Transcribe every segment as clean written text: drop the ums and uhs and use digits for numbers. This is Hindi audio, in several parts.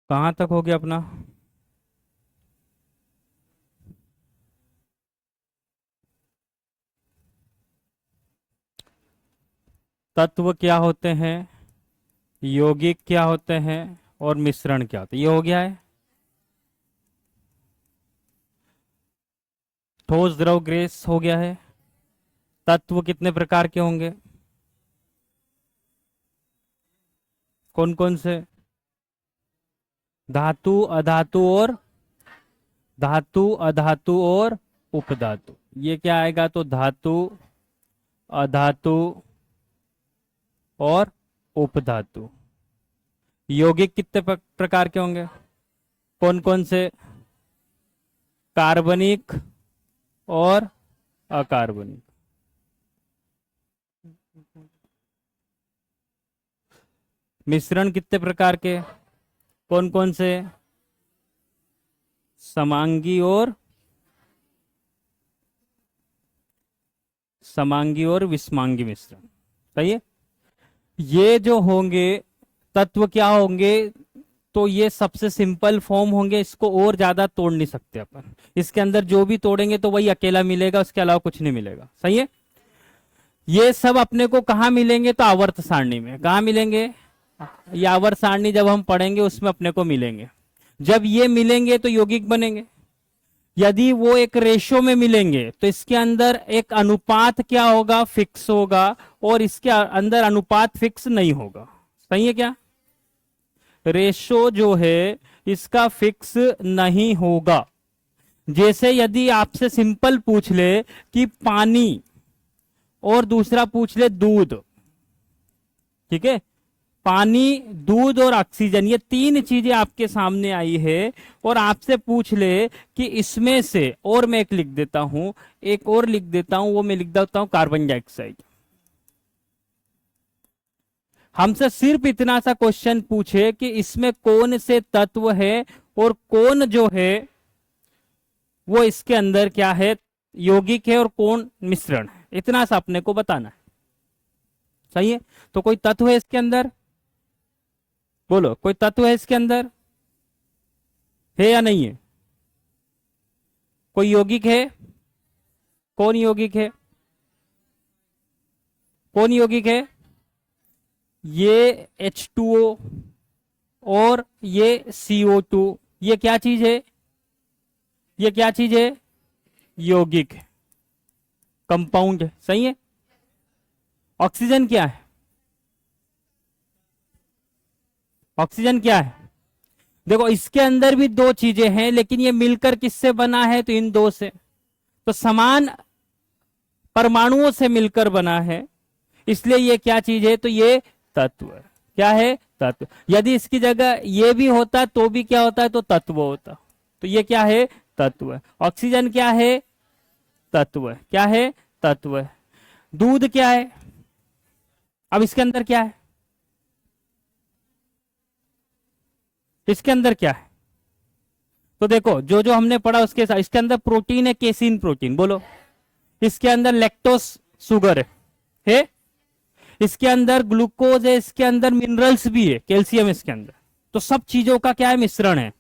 कहाँ तक हो गया अपना? तत्व क्या होते हैं, यौगिक क्या होते हैं, और मिश्रण क्या होते हैं, ये हो गया है। ठोस द्रव गैस हो गया है। तत्व कितने प्रकार के होंगे, कौन कौन से? धातु, अधातु और धातु, अधातु और उपधातु। ये क्या आएगा, तो धातु, अधातु और उपधातु। यौगिक कितने प्रकार के होंगे, कौन कौन से? कार्बनिक और अकार्बनिक। मिश्रण कितने प्रकार के, कौन कौन से? समांगी और विषमांगी मिश्रण। सही है। ये जो होंगे तत्व क्या होंगे, तो ये सबसे सिंपल फॉर्म होंगे, इसको और ज्यादा तोड़ नहीं सकते अपन। इसके अंदर जो भी तोड़ेंगे तो वही अकेला मिलेगा, उसके अलावा कुछ नहीं मिलेगा। सही है। ये सब अपने को कहाँ मिलेंगे, तो आवर्त सारणी में। कहाँ मिलेंगे, ये आवर्त सारणी जब हम पढ़ेंगे उसमें अपने को मिलेंगे। जब ये मिलेंगे तो यौगिक बनेंगे। यदि वो एक रेशो में मिलेंगे तो इसके अंदर एक अनुपात क्या होगा, फिक्स होगा, और इसके अंदर अनुपात फिक्स नहीं होगा। सही है क्या? रेशो जो है इसका फिक्स नहीं होगा। जैसे यदि आपसे सिंपल पूछ ले कि पानी, और दूसरा पूछ ले दूध, ठीक है, पानी, दूध और ऑक्सीजन, ये तीन चीजें आपके सामने आई है, और आपसे पूछ ले कि इसमें से, और मैं एक लिख देता हूं, एक और लिख देता हूं, वो मैं लिख देता हूं कार्बन डाइऑक्साइड। हमसे सिर्फ इतना सा क्वेश्चन पूछे कि इसमें कौन से तत्व है और कौन जो है वो इसके अंदर क्या है, यौगिक है, और कौन मिश्रण है, इतना सा अपने को बताना है। सही है। तो कोई तत्व है इसके अंदर, बोलो, कोई तत्व है इसके अंदर, है या नहीं है? कोई यौगिक है? कौन यौगिक है, कौन यौगिक है? ये H2O और ये CO2, ये क्या चीज है, ये क्या चीज है, यौगिक है, कंपाउंड है। सही है। ऑक्सीजन क्या है, ऑक्सीजन क्या है? देखो, इसके अंदर भी दो चीजें हैं, लेकिन ये मिलकर किससे बना है, तो इन दो से, तो समान परमाणुओं से मिलकर बना है, इसलिए ये क्या चीज है, तो ये तत्व है। क्या है, तत्व। यदि इसकी जगह ये भी होता तो भी क्या होता है, तो तत्व होता। तो ये क्या है, तत्व है। ऑक्सीजन क्या है, तत्व है। क्या है, तत्व है। दूध क्या है, अब इसके अंदर क्या है, इसके अंदर क्या है? तो देखो, जो जो हमने पढ़ा उसके साथ, इसके अंदर प्रोटीन है, केसिन प्रोटीन, बोलो। इसके अंदर लैक्टोस शुगर है, इसके अंदर ग्लूकोज है, इसके अंदर मिनरल्स भी है, कैल्शियम इसके अंदर। तो सब चीजों का क्या है, मिश्रण है।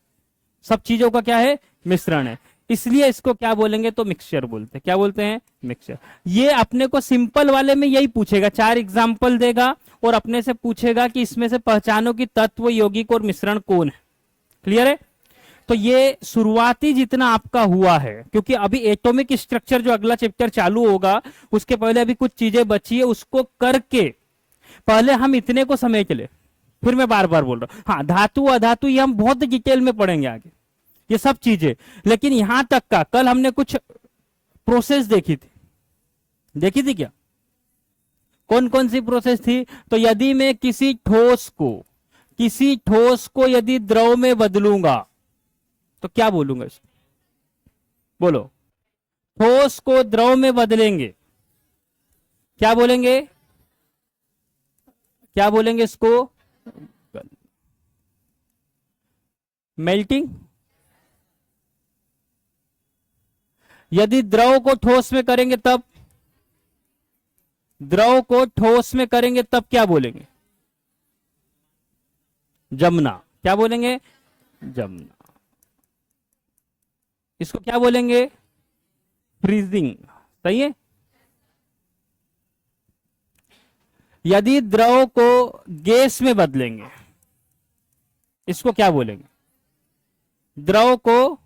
सब चीजों का क्या है, मिश्रण है। इसलिए इसको क्या बोलेंगे, तो मिक्सचर बोलते हैं। क्या बोलते हैं, मिक्सचर। ये अपने को सिंपल वाले में यही पूछेगा, 4 एग्जाम्पल देगा और अपने से पूछेगा कि इसमें से पहचानो कि तत्व, यौगिक और मिश्रण कौन है। क्लियर है। तो ये शुरुआती जितना आपका हुआ है, क्योंकि अभी एटॉमिक स्ट्रक्चर जो अगला चैप्टर चालू होगा उसके पहले अभी कुछ चीजें बची है, उसको करके पहले हम इतने को समेट ले। फिर मैं बार बार बोल रहा हूं, हाँ, धातु अधातु ये हम बहुत डिटेल में पढ़ेंगे आगे, ये सब चीजें। लेकिन यहां तक का कल हमने कुछ प्रोसेस देखी थी, देखी थी क्या? कौन कौन सी प्रोसेस थी? तो यदि मैं किसी ठोस को यदि द्रव में बदलूंगा तो क्या बोलूंगा इसको, बोलो। ठोस को द्रव में बदलेंगे, क्या बोलेंगे, क्या बोलेंगे इसको, मेल्टिंग। यदि द्रव को ठोस में करेंगे तब, द्रव को ठोस में करेंगे तब क्या बोलेंगे, जमना। क्या बोलेंगे, जमना। इसको क्या बोलेंगे? फ्रीजिंग। सही है। यदि द्रव को गैस में बदलेंगे, इसको क्या बोलेंगे? द्रव को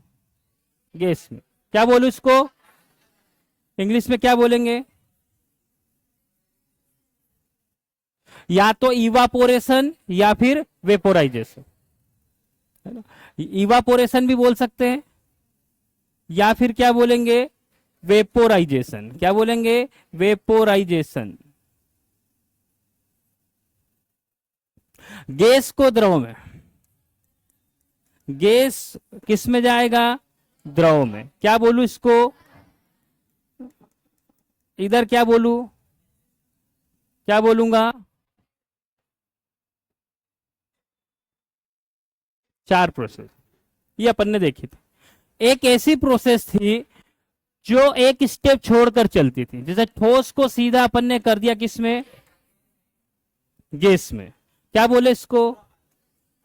गैस में क्या बोलूं इसको? इंग्लिश में क्या बोलेंगे? या तो इवापोरेशन या फिर वेपोराइजेशन, है ना। इवापोरेशन भी बोल सकते हैं, या फिर क्या बोलेंगे? वेपोराइजेशन। क्या बोलेंगे? वेपोराइजेशन। गैस को द्रव में, गैस किस में जाएगा? द्रव में। क्या बोलूं इसको? इधर क्या बोलूं? क्या बोलूंगा? 4 प्रोसेस ये अपन ने देखी थी। एक ऐसी प्रोसेस थी जो एक स्टेप छोड़कर चलती थी, जैसे ठोस को सीधा अपन ने कर दिया किसमें? गैस में। क्या बोले इसको?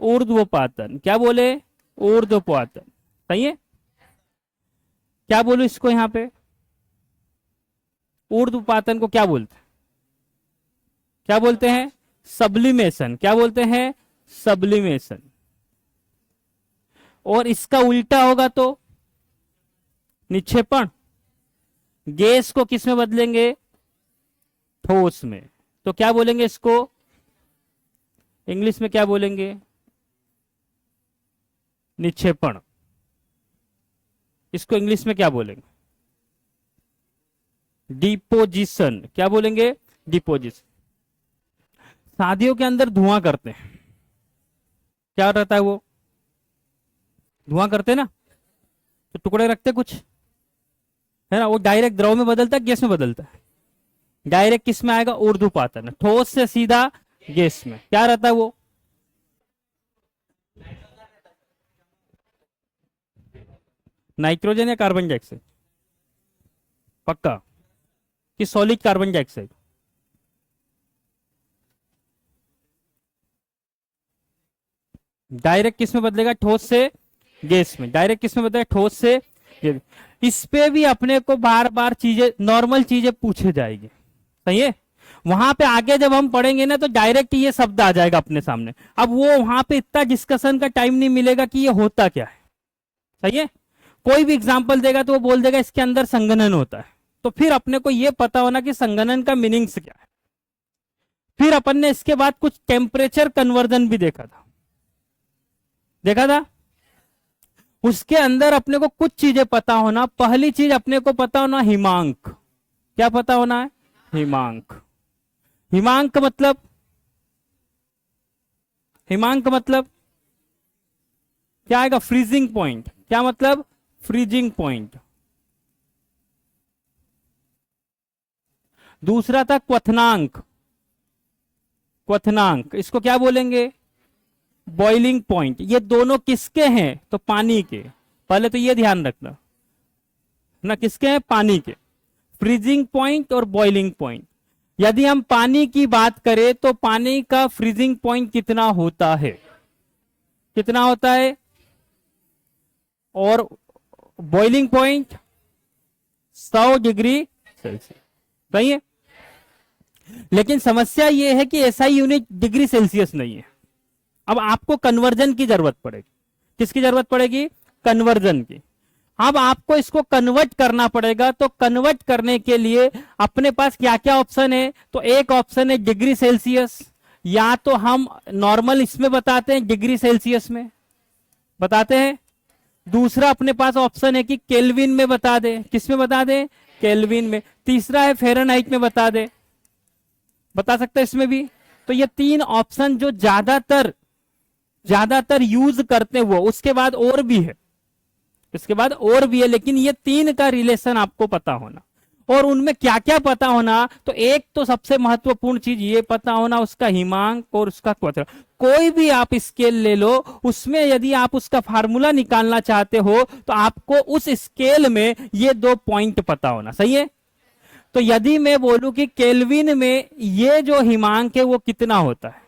ऊर्ध्वपातन। क्या बोले? ऊर्ध्वपातन। सही है। क्या बोलूं इसको यहां पे? ऊर्ध्वपातन को क्या बोलते हैं? क्या बोलते हैं? सब्लिमेशन। क्या बोलते हैं? सब्लिमेशन। और इसका उल्टा होगा तो निक्षेपण। गैस को किस में बदलेंगे? ठोस में। तो क्या बोलेंगे इसको? इंग्लिश में क्या बोलेंगे? निक्षेपण। इसको इंग्लिश में क्या बोलेंगे? डिपोजिशन। क्या बोलेंगे? डिपोजिशन। शादियों के अंदर धुआं करते हैं, क्या रहता है वो? धुआं करते हैं ना, तो टुकड़े रखते कुछ, है ना। वो डायरेक्ट द्रव में बदलता है, गैस में बदलता है? डायरेक्ट किस में आएगा? ऊर्ध्वपातन। ठोस से सीधा गैस में। क्या रहता है वो? नाइट्रोजन या कार्बन डाइऑक्साइड? पक्का? कि सॉलिड कार्बन डाइऑक्साइड? डायरेक्ट किस में बदलेगा? ठोस से गैस में। डायरेक्ट किस में बदलेगा? ठोस से गैस। इस पे भी अपने को बार बार चीजें, नॉर्मल चीजें पूछे जाएगी। सही है। वहां पे आगे जब हम पढ़ेंगे ना, तो डायरेक्ट ये शब्द आ जाएगा अपने सामने। अब वो वहां पे इतना डिस्कशन का टाइम नहीं मिलेगा कि ये होता क्या है। सही है। कोई भी एग्जाम्पल देगा तो वो बोल देगा इसके अंदर संघनन होता है, तो फिर अपने को ये पता होना कि संघनन का मीनिंग्स क्या है। फिर अपन ने इसके बाद कुछ टेम्परेचर कन्वर्जन भी देखा था, देखा था। उसके अंदर अपने को कुछ चीजें पता होना। पहली चीज अपने को पता होना हिमांक। क्या पता होना है? हिमांक। हिमांक मतलब, हिमांक मतलब क्या आएगा? Freezing point. क्या मतलब? Freezing point. दूसरा था क्वथनांक। क्वथनांक, इसको क्या बोलेंगे? Boiling point. ये दोनों किसके हैं? तो पानी के। पहले तो ये ध्यान रखना ना, किसके हैं? पानी के। फ्रीजिंग पॉइंट और बॉइलिंग पॉइंट। यदि हम पानी की बात करें तो पानी का फ्रीजिंग पॉइंट कितना होता है? कितना होता है? और बॉइलिंग पॉइंट 100 डिग्री सेल्सियस। सही है। लेकिन समस्या यह है कि ऐसा यूनिट डिग्री सेल्सियस नहीं है। अब आपको कन्वर्जन की जरूरत पड़ेगी। किसकी जरूरत पड़ेगी? कन्वर्जन की। अब आपको इसको कन्वर्ट करना पड़ेगा। तो कन्वर्ट करने के लिए अपने पास क्या क्या ऑप्शन है? तो एक ऑप्शन है डिग्री सेल्सियस, या तो हम नॉर्मल इसमें बताते हैं, डिग्री सेल्सियस में बताते हैं। दूसरा अपने पास ऑप्शन है कि केल्विन में बता दे। किस में बता दे? केल्विन में। तीसरा है फ़ारेनहाइट में बता दे, बता सकते हैं इसमें भी। तो ये 3 ऑप्शन जो ज्यादातर यूज करते हुए, उसके बाद और भी है, इसके बाद और भी है, लेकिन ये 3 का रिलेशन आपको पता होना। और उनमें क्या क्या पता होना? तो एक तो सबसे महत्वपूर्ण चीज ये पता होना, उसका हिमांक और उसका क्वथन। कोई भी आप स्केल ले लो, उसमें यदि आप उसका फार्मूला निकालना चाहते हो तो आपको उस स्केल में ये 2 पॉइंट पता होना। सही है। तो यदि मैं बोलूं कि केल्विन में ये जो हिमांक है वो कितना होता है,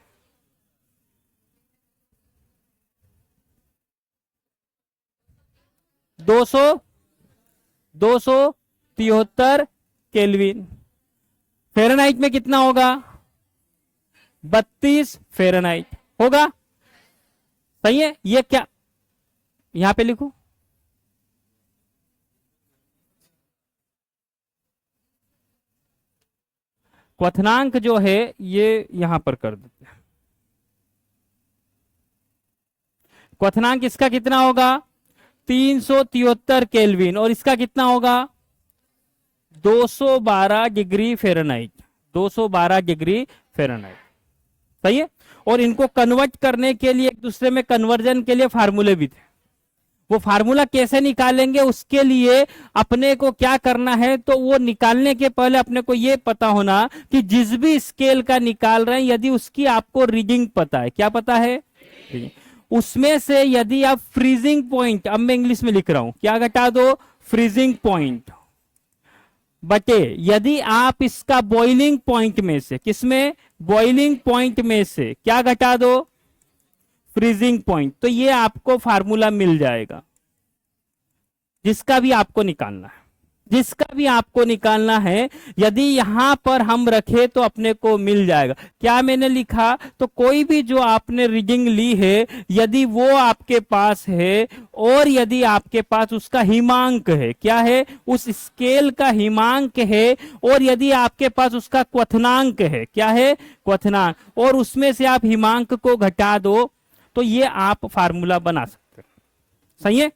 273 केल्विन। फ़ारेनहाइट में कितना होगा? 32 फ़ारेनहाइट होगा। सही है। ये क्या यहां पे लिखूं? क्वथनांक जो है ये यहां पर कर देते हैं। क्वथनांक इसका कितना होगा? 373 केल्विन, और इसका कितना होगा? 212 डिग्री फ़ारेनहाइट। 212 degree Fahrenheit. सही है। और इनको कन्वर्ट करने के लिए, एक दूसरे में कन्वर्जन के लिए फार्मूले भी थे। वो फार्मूला कैसे निकालेंगे, उसके लिए अपने को क्या करना है, तो वो निकालने के पहले अपने को ये पता होना कि जिस भी स्केल का निकाल रहे हैं, यदि उसकी आपको रीडिंग पता है। क्या पता है? उसमें से यदि आप फ्रीजिंग पॉइंट, अब मैं इंग्लिश में लिख रहा हूं, क्या घटा दो? फ्रीजिंग पॉइंट बटे, यदि आप इसका बॉइलिंग पॉइंट में से, किसमें? बॉइलिंग पॉइंट में से क्या घटा दो? Freezing point. तो ये आपको फार्मूला मिल जाएगा, जिसका भी आपको निकालना है, जिसका भी आपको निकालना है। यदि यहां पर हम रखे तो अपने को मिल जाएगा। क्या मैंने लिखा? तो कोई भी जो आपने रीडिंग ली है, यदि वो आपके पास है, और यदि आपके पास उसका हिमांक है, क्या है? उस स्केल का हिमांक है, और यदि आपके पास उसका क्वथनांक है, क्या है? क्वथनांक, और उसमें से आप हिमांक को घटा दो, तो ये आप फार्मूला बना सकते हैं। सही है।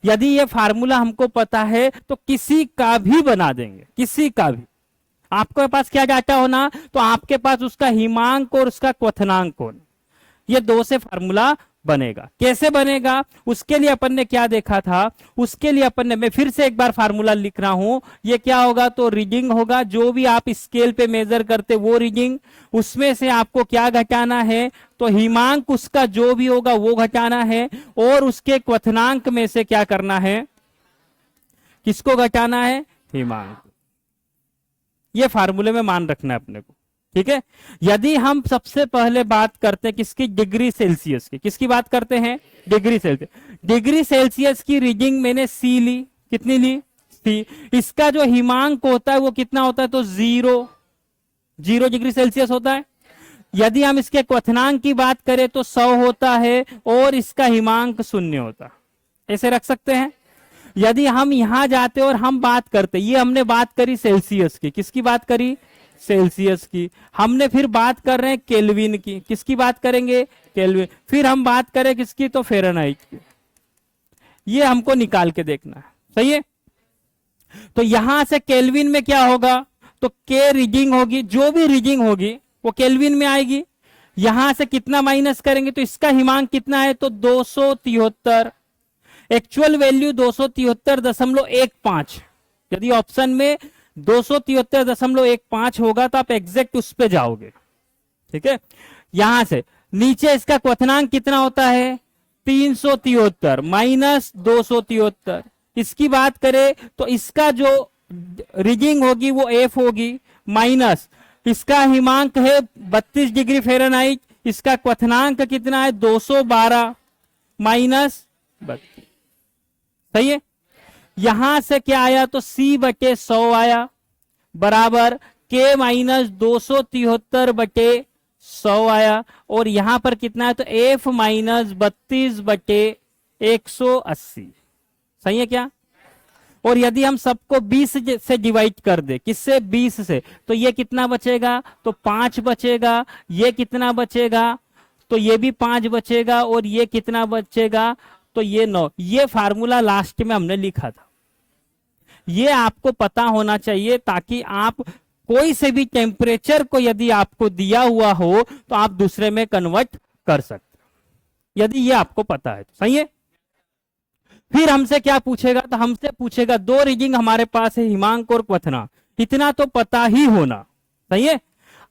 यदि ये फार्मूला हमको पता है तो किसी का भी बना देंगे, किसी का भी। आपके पास क्या डाटा होना? तो आपके पास उसका हिमांक और उसका क्वथनांक होना। ये दो से फार्मूला बनेगा। कैसे बनेगा? उसके लिए अपन ने क्या देखा था? उसके लिए अपन ने, मैं फिर से एक बार फार्मूला लिख रहा हूं। ये क्या होगा? तो रीडिंग होगा, जो भी आप स्केल पे मेजर करते वो रीडिंग, उसमें से आपको क्या घटाना है? तो हिमांक उसका जो भी होगा वो घटाना है, और उसके क्वथनांक में से क्या करना है? किसको घटाना है? हिमांक। ये फार्मूले में मान रखना है अपने को। ठीक है। यदि हम सबसे पहले बात करते हैं किसकी? डिग्री सेल्सियस की। किसकी बात करते हैं? Degree Celsius. डिग्री सेल्सियस की रीडिंग मैंने सी ली। कितनी ली? सी। इसका जो हिमांक होता है वो कितना होता है? तो 0 डिग्री सेल्सियस होता है। यदि हम इसके क्वथनांक की बात करें तो 100 होता है, और इसका हिमांक 0 होता है। ऐसे रख सकते हैं। यदि हम यहां जाते और हम बात करते, ये हमने बात करी सेल्सियस की। किसकी बात करी? सेल्सियस की। हमने फिर बात कर रहे हैं केल्विन की। किसकी बात करेंगे? केल्विन। फिर हम बात करें किसकी? तो फ़ारेनहाइट की। ये हमको निकाल के देखना है। सही है। तो यहां से केल्विन में क्या होगा? तो के रीडिंग होगी, जो भी रीडिंग होगी वो केल्विन में आएगी। यहां से कितना माइनस करेंगे? तो इसका हिमांक कितना है? तो 273। Actual value 273.15। यदि ऑप्शन में 273.15 होगा तो आप एग्जैक्ट उस पे जाओगे। ठीक है। यहां से नीचे इसका क्वथनांक कितना होता है? 373 माइनस 273। इसकी बात करें तो इसका जो रीडिंग होगी वो एफ होगी, माइनस इसका हिमांक है 32 डिग्री फ़ारेनहाइट। इसका क्वथनांक कितना है? 212 माइनस 32। सही है। यहां से क्या आया? तो C बटे 100 आया, बराबर K माइनस 273 बटे 100 आया। और यहां पर कितना है? तो F माइनस 32 बटे 180। सही है क्या? और यदि हम सबको 20 से डिवाइड कर दे, किससे? 20 से, तो ये कितना बचेगा? तो 5 बचेगा। ये कितना बचेगा? तो ये भी 5 बचेगा। और ये कितना बचेगा? तो ये 9। ये फार्मूला लास्ट में हमने लिखा था। ये आपको पता होना चाहिए, ताकि आप कोई से भी टेम्परेचर को यदि आपको दिया हुआ हो तो आप दूसरे में कन्वर्ट कर सकते, यदि ये आपको पता है। सही है। फिर हमसे क्या पूछेगा? तो हमसे पूछेगा, दो रीडिंग हमारे पास है, हिमांक और क्वथनांक। इतना तो पता ही होना। सही है।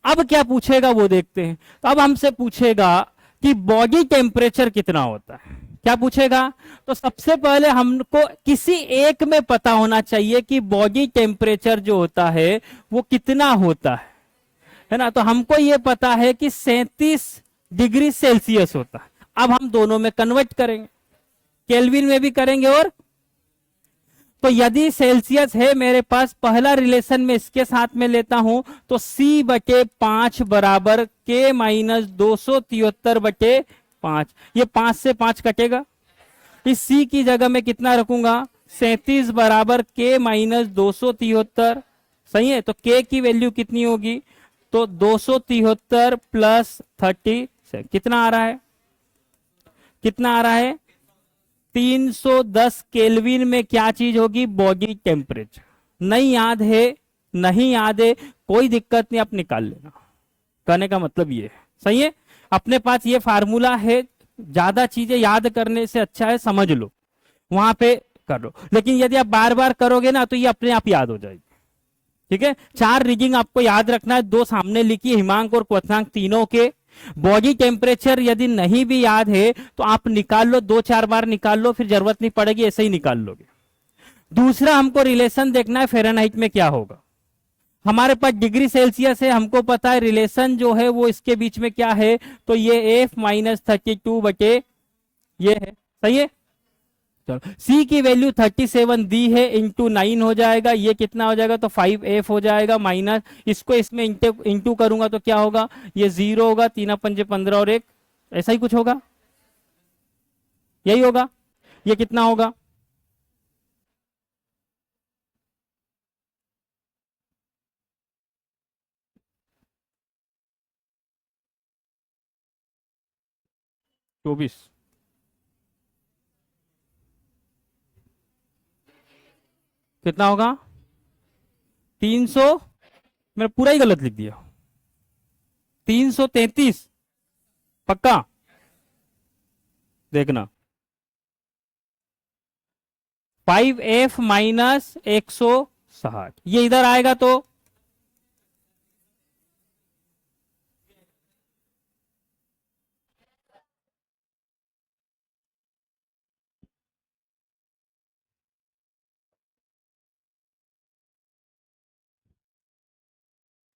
अब क्या पूछेगा वो देखते हैं। तो अब हमसे पूछेगा कि बॉडी टेम्परेचर कितना होता है। क्या पूछेगा? तो सबसे पहले हमको किसी एक में पता होना चाहिए कि बॉडी टेम्परेचर जो होता है वो कितना होता है ना। तो हमको ये पता है कि 37 डिग्री सेल्सियस होता है। अब हम दोनों में कन्वर्ट करेंगे, केल्विन में भी करेंगे और तो यदि सेल्सियस है मेरे पास, पहला रिलेशन में इसके साथ में लेता हूं तो C/5 बराबर K-273/5। ये 5 से 5 कटेगा, इस C की जगह में कितना रखूंगा 37 बराबर K-273। सही है, तो K की वैल्यू कितनी होगी, तो 273 प्लस 30 कितना आ रहा है, कितना आ रहा है 310 केल्विन में क्या चीज होगी, बॉडी टेम्परेचर। नहीं याद है, नहीं याद है, कोई दिक्कत नहीं, आप निकाल लेना। कहने का मतलब ये है, सही है, अपने पास ये फार्मूला है, ज्यादा चीजें याद करने से अच्छा है समझ लो, वहां पे कर लो। लेकिन यदि आप बार बार करोगे ना तो ये अपने आप याद हो जाएगी। ठीक है, 4 रीडिंग आपको याद रखना है, 2 सामने लिखिए, हिमांक और क्वथनांक तीनों के। बॉडी टेम्परेचर यदि नहीं भी याद है तो आप निकाल लो, 2-4 बार निकाल लो, फिर जरूरत नहीं पड़ेगी, ऐसे ही निकाल लोगे। दूसरा हमको रिलेशन देखना है फेरेनहाइट में क्या होगा। हमारे पास डिग्री सेल्सियस है, हमको पता है रिलेशन जो है वो इसके बीच में क्या है, तो ये F-32 ये है, सही है। चलो, C की वैल्यू 37 दी है, इंटू 9 हो जाएगा, ये कितना हो जाएगा, तो 5F हो जाएगा, माइनस इसको इसमें इंटू करूंगा तो क्या होगा, ये 0 होगा, 3×5 15 और 1, ऐसा ही कुछ होगा, यही होगा। ये कितना होगा, चौबीस, कितना होगा 300, मैंने पूरा ही गलत लिख दिया, 333 पक्का, देखना 5F माइनस 160, ये इधर आएगा तो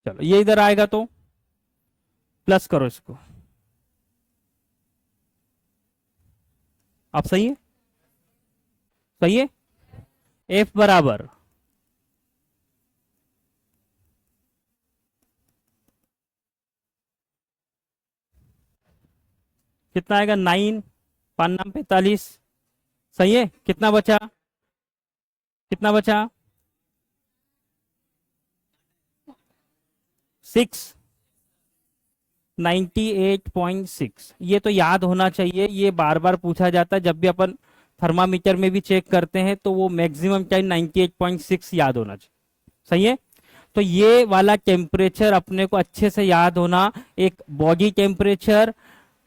चलो, ये इधर आएगा तो प्लस करो इसको, आप सही है, सही है। F बराबर कितना आएगा 9 5 45, सही है। कितना बचा, कितना बचा 6 98.6, ये तो याद होना चाहिए, ये बार बार पूछा जाता है जब भी अपन थर्मामीटर में भी चेक करते हैं, तो वो मैक्सिमम टाइम 98.6 याद होना चाहिए, सही है। तो ये वाला टेम्परेचर अपने को अच्छे से याद होना, एक बॉडी टेम्परेचर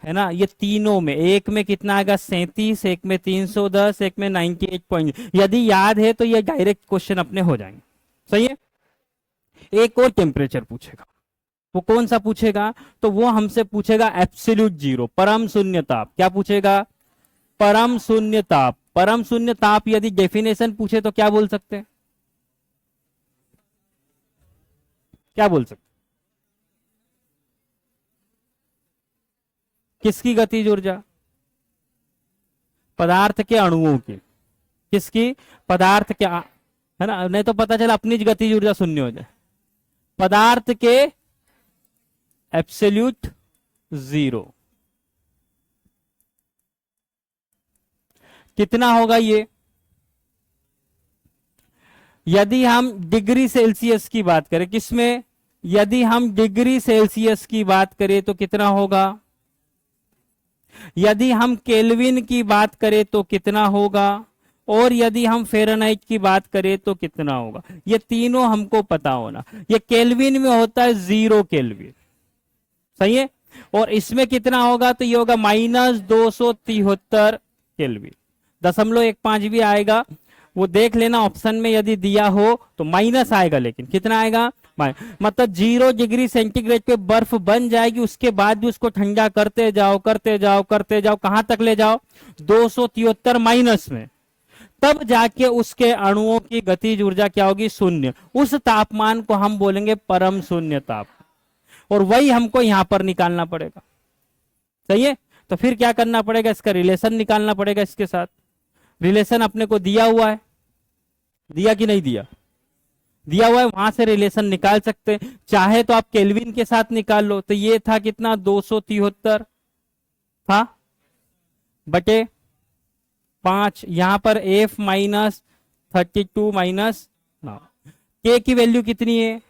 है ना, ये तीनों में, एक में कितना आएगा 37, एक में 310, एक में 98 यदि याद है तो ये डायरेक्ट क्वेश्चन अपने हो जाएंगे, सही है। एक और टेम्परेचर पूछेगा, वो कौन सा पूछेगा, तो वो हमसे पूछेगा एब्सोल्यूट जीरो, परम शून्य ताप। क्या पूछेगा, परम शून्य ताप। परम शून्य ताप यदि डेफिनेशन पूछे तो क्या बोल सकते हैं, क्या बोल सकते, किसकी गतिज ऊर्जा, पदार्थ के अणुओं की, किसकी, पदार्थ के, है ना, नहीं तो पता चला अपनी गतिज ऊर्जा शून्य हो जाए, पदार्थ के एब्सोल्यूट जीरो। कितना होगा ये, यदि हम डिग्री सेल्सियस की बात करें, किसमें, यदि हम डिग्री सेल्सियस की बात करें तो कितना होगा, यदि हम केल्विन की बात करें तो कितना होगा, और यदि हम फेरेनहाइट की बात करें तो कितना होगा, ये तीनों हमको पता होना। ये केल्विन में होता है 0 केल्विन, सही है, और इसमें कितना होगा, तो ये होगा -273 केल्विन, 0.15 भी आएगा, वो देख लेना ऑप्शन में यदि दिया हो तो माइनस आएगा, लेकिन कितना आएगा, मतलब 0 डिग्री सेंटीग्रेड पे बर्फ बन जाएगी, उसके बाद भी उसको ठंडा करते जाओ करते जाओ करते जाओ, कहां तक ले जाओ 273 माइनस में, तब जाके उसके अणुओं की गतिज ऊर्जा क्या होगी, शून्य। उस तापमान को हम बोलेंगे परम शून्य ताप, और वही हमको यहां पर निकालना पड़ेगा, सही है। तो फिर क्या करना पड़ेगा, इसका रिलेशन निकालना पड़ेगा, इसके साथ रिलेशन अपने को दिया हुआ है, दिया कि नहीं दिया? दिया हुआ है, वहां से रिलेशन निकाल सकते हैं। चाहे तो आप केल्विन के साथ निकाल लो, तो ये था कितना, 273 था बटे 5। यहां पर F माइनस 32 माइनस, के की वैल्यू कितनी है?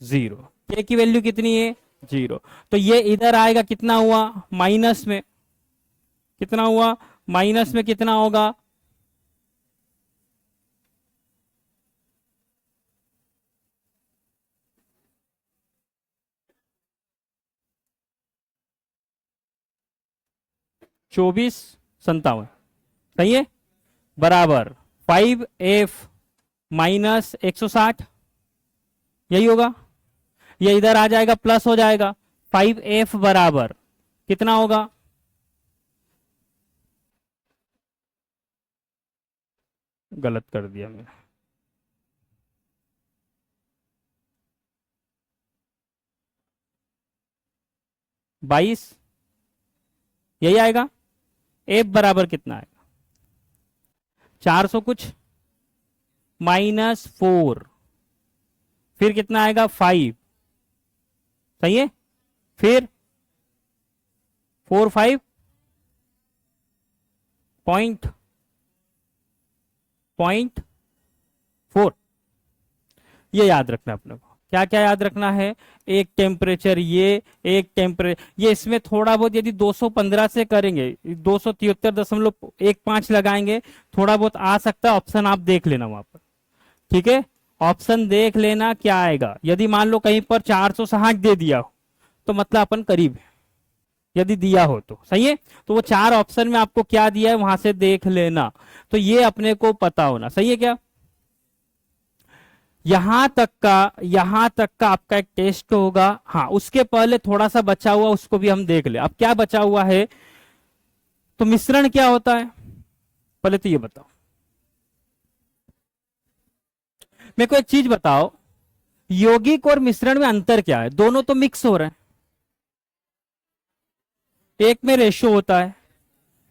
0। के की वैल्यू कितनी है? 0। तो ये इधर आएगा, कितना हुआ? माइनस में। कितना हुआ? माइनस में कितना होगा? चौबीस 57, सही है, बराबर 5F माइनस 160, यही होगा। ये इधर आ जाएगा, प्लस हो जाएगा। 5F बराबर कितना होगा? गलत कर दिया मैंने। बाईस, यही आएगा। F बराबर कितना आएगा? 400 कुछ -4, फिर कितना आएगा? 5, सही है, फिर 45 पॉइंट 4। ये याद रखना अपने को। क्या क्या याद रखना है? एक टेम्परेचर, ये एक टेम्परेचर, ये इसमें थोड़ा बहुत यदि 215 से करेंगे, 273.15 लगाएंगे, थोड़ा बहुत आ सकता है। ऑप्शन आप देख लेना वहां पर, ठीक है, ऑप्शन देख लेना क्या आएगा। यदि मान लो कहीं पर 460 दे दिया हो, तो मतलब अपन करीब है, यदि दिया हो तो, सही है। तो वो 4 ऑप्शन में आपको क्या दिया है वहां से देख लेना, तो ये अपने को पता होना, सही है क्या? यहां तक का आपका एक टेस्ट होगा। हाँ, उसके पहले थोड़ा सा बचा हुआ, उसको भी हम देख ले। अब क्या बचा हुआ है? तो मिश्रण क्या होता है, पहले तो ये बताओ मेरे को। एक चीज बताओ, यौगिक और मिश्रण में अंतर क्या है? दोनों तो मिक्स हो रहे हैं, एक में रेशो होता है,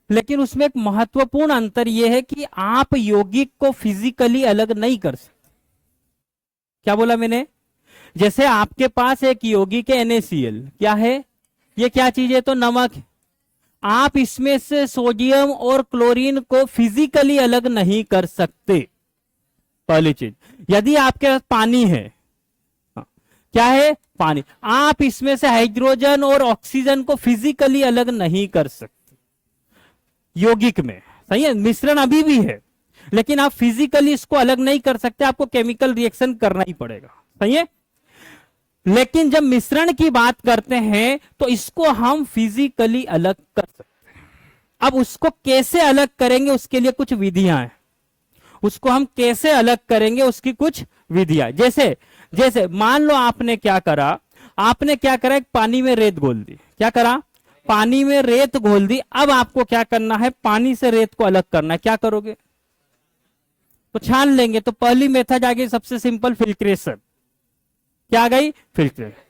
लेकिन उसमें एक महत्वपूर्ण अंतर यह है कि आप यौगिक को फिजिकली अलग नहीं कर सकते। क्या बोला मैंने? जैसे आपके पास एक यौगिक है NaCl, क्या है ये? क्या चीज है? तो नमक है। आप इसमें से सोडियम और क्लोरीन को फिजिकली अलग नहीं कर सकते, पहली चीज। यदि आपके पास पानी है, हाँ, क्या है? पानी, आप इसमें से हाइड्रोजन और ऑक्सीजन को फिजिकली अलग नहीं कर सकते यौगिक में, सही है। मिश्रण अभी भी है, लेकिन आप फिजिकली इसको अलग नहीं कर सकते, आपको केमिकल रिएक्शन करना ही पड़ेगा, सही है। लेकिन जब मिश्रण की बात करते हैं तो इसको हम फिजिकली अलग कर सकते हैं। अब उसको कैसे अलग करेंगे, उसके लिए कुछ विधियां हैं। उसको हम कैसे अलग करेंगे, उसकी कुछ विधियां। जैसे जैसे मान लो आपने क्या करा, एक पानी में रेत घोल दी। क्या करा? पानी में रेत घोल दी। अब आपको क्या करना है? पानी से रेत को अलग करना है। क्या करोगे? तो छान लेंगे। तो पहली मेथड आ गई सबसे सिंपल, फिल्ट्रेशन। क्या आ गई? फिल्ट्रेशन।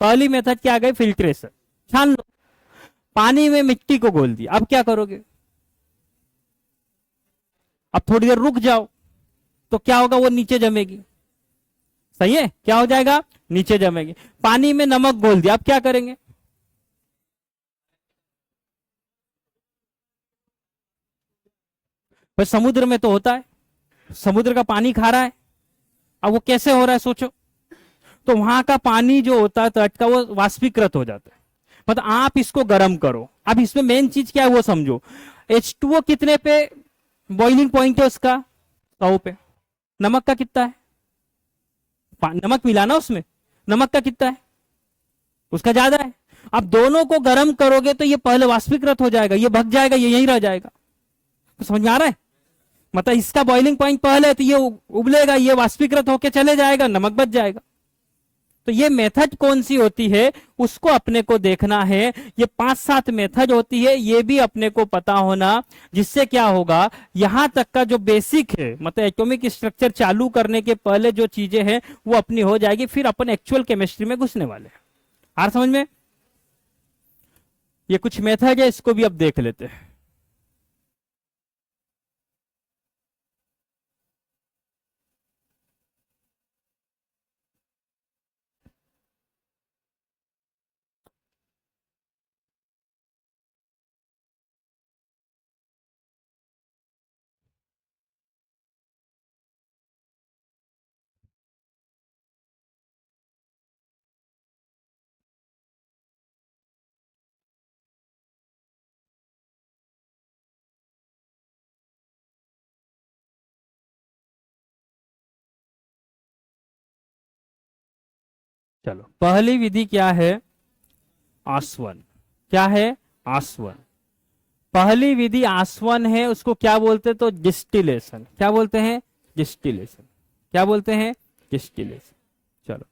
पहली मेथड क्या आ गई? फिल्ट्रेशन। छान लो। पानी में मिट्टी को घोल दिया, अब क्या करोगे? अब थोड़ी देर रुक जाओ, तो क्या होगा? वो नीचे जमेगी, सही है। क्या हो जाएगा? नीचे जमेगी। पानी में नमक घोल दिया, अब क्या करेंगे? भाई समुद्र में तो होता है, समुद्र का पानी खा रहा है, अब वो कैसे हो रहा है सोचो। तो वहां का पानी जो होता है तट का, वो वाष्पीकृत हो जाता है। मतलब आप इसको गर्म करो। अब इसमें मेन चीज क्या है वो समझो। H2O कितने पे बॉइलिंग पॉइंट है उसका? 100 पे। नमक का कितना है? नमक मिला ना उसमें, नमक का कितना है? उसका ज्यादा है। अब दोनों को गर्म करोगे तो ये पहले वाष्पीकृत हो जाएगा, ये भग जाएगा, ये यहीं रह जाएगा। तो समझ में आ रहा है? मतलब इसका बॉइलिंग पॉइंट पहले है, तो ये उबलेगा, ये वाष्पीकृत होके चले जाएगा, नमक बच जाएगा। तो ये मेथड कौन सी होती है उसको अपने को देखना है। ये 5-7 मेथड होती है, ये भी अपने को पता होना, जिससे क्या होगा, यहां तक का जो बेसिक है, मतलब एटॉमिक स्ट्रक्चर चालू करने के पहले जो चीजें हैं वो अपनी हो जाएगी, फिर अपन एक्चुअल केमिस्ट्री में घुसने वाले हैं। आ रहा समझ में? ये कुछ मेथड है, इसको भी अब देख लेते हैं। चलो पहली विधि क्या है, आसवन। क्या है, आसवन। पहली विधि आसवन है, उसको क्या बोलते हैं, तो डिस्टिलेशन। क्या बोलते हैं, डिस्टिलेशन। क्या बोलते हैं, डिस्टिलेशन। चलो,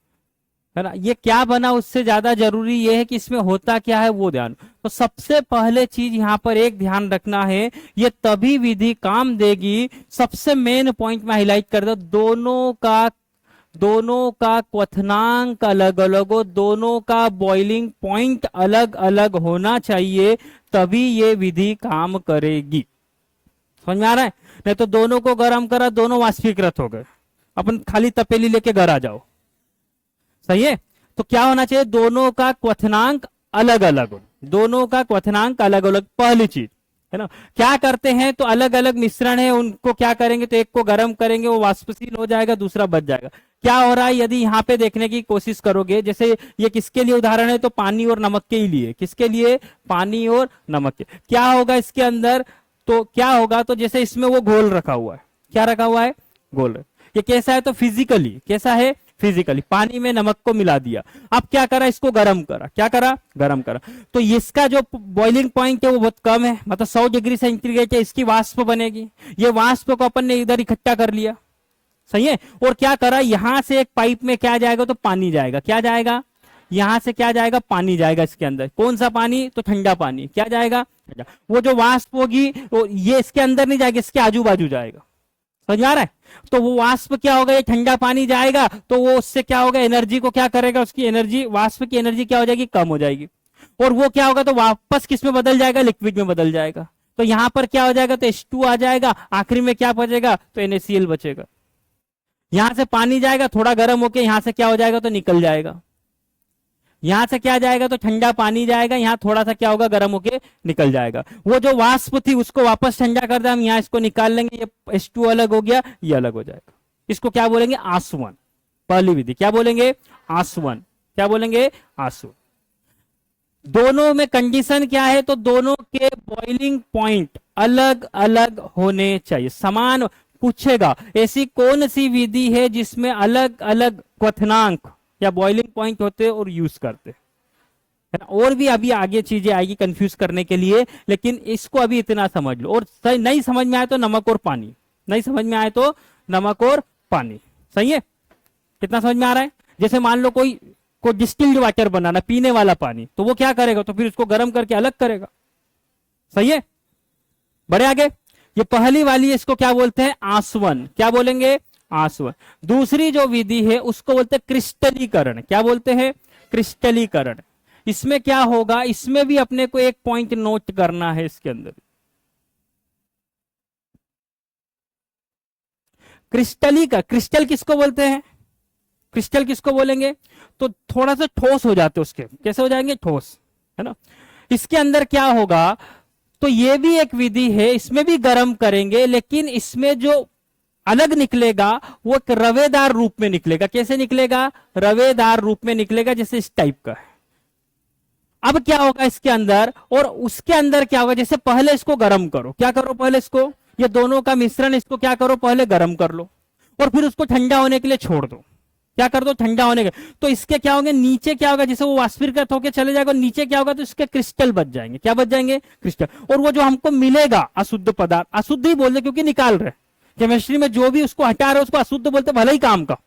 है ना। ये क्या बना, उससे ज्यादा जरूरी ये है कि इसमें होता क्या है वो ध्यान। तो सबसे पहले चीज यहाँ पर एक ध्यान रखना है, ये तभी विधि काम देगी, सबसे मेन पॉइंट में हाईलाइट कर दो, दोनों का क्वथनांक अलग अलग हो, दोनों का बॉइलिंग पॉइंट अलग अलग होना चाहिए, तभी ये विधि काम करेगी। समझ में आ रहा है? नहीं तो दोनों को गर्म करा, दोनों वाष्पीकृत हो गए, अपन खाली तपेली लेके घर आ जाओ। सही है? तो क्या होना चाहिए, दोनों का क्वथनांक अलग अलग हो, दोनों का क्वथनांक अलग अलग। पहली चीज है ना, क्या करते हैं, तो अलग अलग मिश्रण है, उनको क्या करेंगे, तो एक को गर्म करेंगे, वो वाष्पशील हो जाएगा, दूसरा बच जाएगा। क्या हो रहा है, यदि यहाँ पे देखने की कोशिश करोगे, जैसे ये किसके लिए उदाहरण है, तो पानी और नमक के ही लिए। किसके लिए, पानी और नमक के। क्या होगा इसके अंदर, तो क्या होगा, तो जैसे इसमें वो घोल रखा हुआ है, क्या रखा हुआ है, घोल। ये कैसा है, तो फिजिकली कैसा है, फिजिकली पानी में नमक को मिला दिया। अब क्या करा, इसको गर्म करा। क्या करा, गर्म करा। तो इसका जो बॉइलिंग पॉइंट है वो बहुत कम है, मतलब 100 डिग्री सेंटीग्रेड है, इसकी वाष्प बनेगी। ये वाष्प को अपन ने इधर इकट्ठा कर लिया। सही है? और क्या करा, यहां से एक पाइप में क्या जाएगा, तो पानी जाएगा। क्या जाएगा, यहां से क्या जाएगा, पानी जाएगा इसके अंदर। कौन सा पानी, तो ठंडा पानी। क्या जाएगा, वो जो वाष्प होगी वो ये इसके अंदर नहीं जाएगा, इसके आजू बाजू जाएगा। समझ आ रहा है? तो वो वाष्प क्या होगा, ये ठंडा पानी जाएगा, तो वो उससे क्या होगा, एनर्जी को क्या करेगा, उसकी एनर्जी, वाष्प की एनर्जी क्या हो जाएगी, कम हो जाएगी। और वो क्या होगा, तो वापस किस में बदल जाएगा, लिक्विड में बदल जाएगा। तो यहां पर क्या हो जाएगा, तो H2 आ जाएगा, आखिरी में क्या बचेगा, तो NaCl बचेगा। यहां से पानी जाएगा, थोड़ा गर्म होके यहां से क्या हो जाएगा, तो निकल जाएगा। यहां से क्या जाएगा, तो ठंडा पानी जाएगा, यहां थोड़ा सा क्या होगा, गर्म होके निकल जाएगा। वो जो वाष्प थी उसको वापस ठंडा कर दे, हम यहां इसको निकाल लेंगे, ये H2 अलग हो गया, ये अलग हो जाएगा। इसको क्या बोलेंगे, आसवन। पहली विधि क्या बोलेंगे, आसवन। क्या बोलेंगे, आसवन। दोनों में कंडीशन क्या है, तो दोनों के बॉइलिंग पॉइंट अलग अलग होने चाहिए, समान। पूछेगा ऐसी कौन सी विधि है जिसमें अलग अलग क्वथनांक या बॉइलिंग पॉइंट होते और यूज करते, है ना। और भी अभी आगे चीजें आएगी कंफ्यूज करने के लिए, लेकिन इसको अभी इतना समझ लो। और नहीं समझ में आए तो नमक और पानी, नहीं समझ में आए तो नमक और पानी। सही है? कितना समझ में आ रहा है? जैसे मान लो कोई डिस्टिल्ड वाटर बनाना, पीने वाला पानी, तो वो क्या करेगा, तो फिर उसको गर्म करके अलग करेगा। सही है? बढ़े आगे। ये पहली वाली है, इसको क्या बोलते हैं, आसवन। क्या बोलेंगे, आसवन। दूसरी जो विधि है उसको बोलते हैं क्रिस्टलीकरण। क्या बोलते हैं, क्रिस्टलीकरण। इसमें क्या होगा, इसमें भी अपने को एक पॉइंट नोट करना है इसके अंदर। क्रिस्टल किसको बोलते हैं, क्रिस्टल किसको बोलेंगे, तो थोड़ा सा ठोस हो जाते उसके। कैसे हो जाएंगे, ठोस, है ना। इसके अंदर क्या होगा, तो ये भी एक विधि है, इसमें भी गर्म करेंगे, लेकिन इसमें जो अलग निकलेगा वो एक रवेदार रूप में निकलेगा। कैसे निकलेगा, रवेदार रूप में निकलेगा, जैसे इस टाइप का है। अब क्या होगा इसके अंदर, और उसके अंदर क्या होगा, जैसे पहले इसको गर्म करो। क्या करो, पहले इसको, ये दोनों का मिश्रण, इसको क्या करो, पहले गर्म कर लो, और फिर उसको ठंडा होने के लिए छोड़ दो। क्या कर दो, ठंडा होने के। तो इसके क्या होंगे, नीचे क्या होगा, जैसे वो वाष्पीकृत होकर चले जाएगा, नीचे क्या होगा, तो इसके क्रिस्टल बच जाएंगे। क्या बच जाएंगे, क्रिस्टल। और वो जो हमको मिलेगा अशुद्ध पदार्थ, अशुद्ध ही बोलते क्योंकि निकाल रहे, केमिस्ट्री में जो भी उसको हटा रहे उसको अशुद्ध बोलते, भले ही काम का।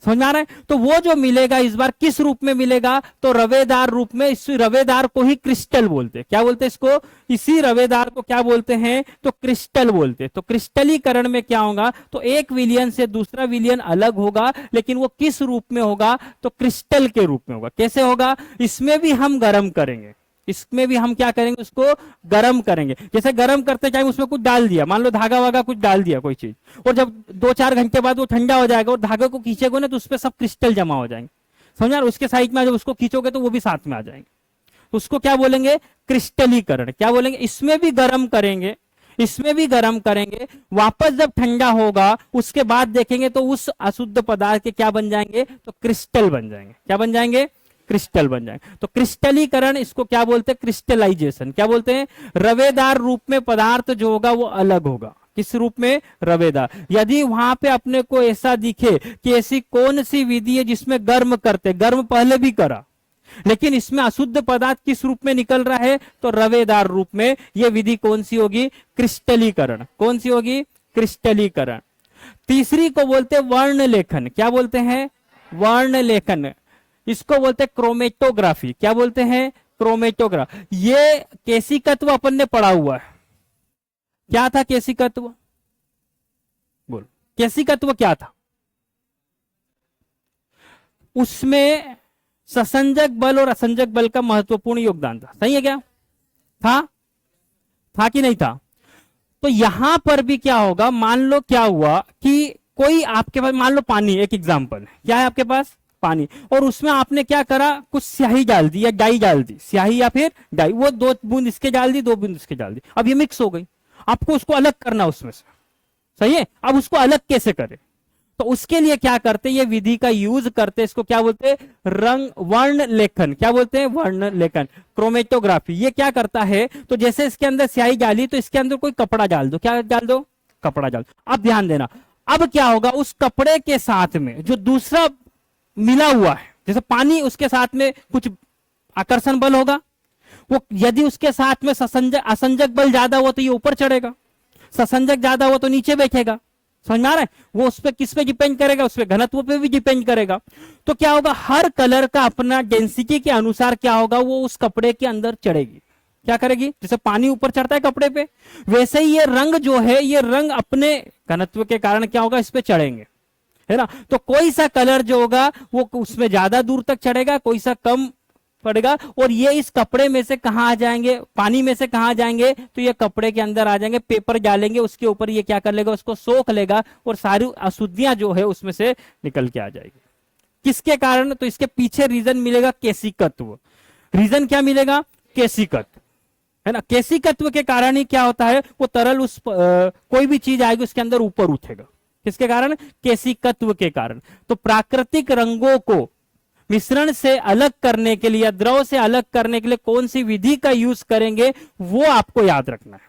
समझ में आ रहा है? तो वो जो मिलेगा इस बार किस रूप में मिलेगा, तो रवेदार रूप में। इस रवेदार को ही क्रिस्टल बोलते हैं। क्या बोलते हैं इसको, इसी रवेदार को क्या बोलते हैं, तो क्रिस्टल बोलते हैं। तो क्रिस्टलीकरण में क्या होगा, तो एक विलयन से दूसरा विलयन अलग होगा, लेकिन वो किस रूप में होगा, तो क्रिस्टल के रूप में होगा। कैसे होगा, इसमें भी हम गर्म करेंगे, इसमें भी हम क्या करेंगे, उसको गर्म करेंगे। जैसे गर्म करते टाइम उसमें कुछ डाल दिया, मान लो धागा वागा कुछ डाल दिया कोई चीज, और जब 2-4 घंटे बाद वो ठंडा हो जाएगा और धागे को खींचेगा ना, तो उस पर सब क्रिस्टल जमा हो जाएंगे। समझा, उसके साइड में जब उसको खींचोगे तो वो भी साथ में आ जाएंगे। तो उसको क्या बोलेंगे, क्रिस्टलीकरण। क्या बोलेंगे, इसमें भी गर्म करेंगे, इसमें भी गर्म करेंगे, वापस जब ठंडा होगा उसके बाद देखेंगे तो उस अशुद्ध पदार्थ के क्या बन जाएंगे, तो क्रिस्टल बन जाएंगे। क्या बन जाएंगे, क्रिस्टल बन जाएंगे। तो क्रिस्टलीकरण इसको क्या बोलते हैं, क्रिस्टलाइजेशन। क्या बोलते हैं, रवेदार रूप में पदार्थ जो होगा वो अलग होगा। किस रूप में? रवेदार। यदि वहां पे अपने को ऐसा दिखे कि ऐसी कौन सी विधि है जिसमें गर्म करते, गर्म पहले भी करा लेकिन इसमें अशुद्ध पदार्थ किस रूप में निकल रहा है, तो रवेदार रूप में, यह विधि कौन सी होगी? क्रिस्टलीकरण। कौन सी होगी? क्रिस्टलीकरण। तीसरी को बोलते हैं वर्ण लेखन। क्या बोलते हैं? वर्ण लेखन। इसको बोलते हैं क्रोमेटोग्राफी। क्या बोलते हैं? क्रोमेटोग्राफ। ये केशिकत्व अपन ने पढ़ा हुआ है। क्या था केशिकत्व? बोल, केशिकत्व क्या था? उसमें ससंजक बल और असंजक बल का महत्वपूर्ण योगदान था। सही है क्या? था कि नहीं था? तो यहां पर भी क्या होगा, मान लो क्या हुआ कि कोई आपके पास, मान लो पानी, एक एग्जांपल है, क्या है आपके पास? पानी। और उसमें आपने क्या करा, कुछ स्याही डाल दी या डाई डाल दी, स्याही या फिर डाई, वो 2 बूंद इसके डाल दी, 2 बूंद इसके डाल दी, अब ये मिक्स हो गई। आपको उसको अलग करना उसमें से। सही है? अब उसको अलग कैसे करें? तो उसके लिए क्या करते, ये विधि का यूज करते, इसको क्या बोलते हैं? रंग वर्ण लेखन। क्या बोलते हैं? वर्ण लेखन, क्रोमेटोग्राफी। ये क्या करता है, तो जैसे इसके अंदर स्याही डाली तो इसके अंदर कोई कपड़ा डाल दो। क्या डाल दो? कपड़ा डाल दो। अब ध्यान देना, अब क्या होगा, उस कपड़े के साथ में जो दूसरा मिला हुआ है, जैसे पानी, उसके साथ में कुछ आकर्षण बल होगा, वो यदि उसके साथ में ससंजक असंजक बल ज्यादा हो तो ये ऊपर चढ़ेगा, ससंजक ज्यादा हो तो नीचे बैठेगा। समझ में आ रहा है? वो उस पर किस पे डिपेंड करेगा? उस पे घनत्व पे भी डिपेंड करेगा। तो क्या होगा, हर कलर का अपना डेंसिटी के अनुसार क्या होगा, वो उस कपड़े के अंदर चढ़ेगी। क्या करेगी? जैसे पानी ऊपर चढ़ता है कपड़े पे, वैसे ही ये रंग जो है, ये रंग अपने घनत्व के कारण क्या होगा, इस पे चढ़ेंगे, है ना? तो कोई सा कलर जो होगा वो उसमें ज्यादा दूर तक चढ़ेगा, कोई सा कम पड़ेगा, और ये इस कपड़े में से कहां आ जाएंगे, पानी में से कहां जाएंगे, तो ये कपड़े के अंदर आ जाएंगे, पेपर डालेंगे उसके ऊपर, ये क्या कर लेगा, उसको सोख लेगा और सारी अशुद्धियां जो है उसमें से निकल के आ जाएगी। किसके कारण? तो इसके पीछे रीजन मिलेगा केशिकत्व। रीजन क्या मिलेगा? केशिकत्व, है ना? केशिकत्व के कारण ही क्या होता है, वो तरल उस कोई भी चीज आएगी उसके अंदर ऊपर उठेगा। किसके कारण? केशिकत्व के कारण। तो प्राकृतिक रंगों को मिश्रण से अलग करने के लिए या द्रव से अलग करने के लिए कौन सी विधि का यूज करेंगे, वो आपको याद रखना है।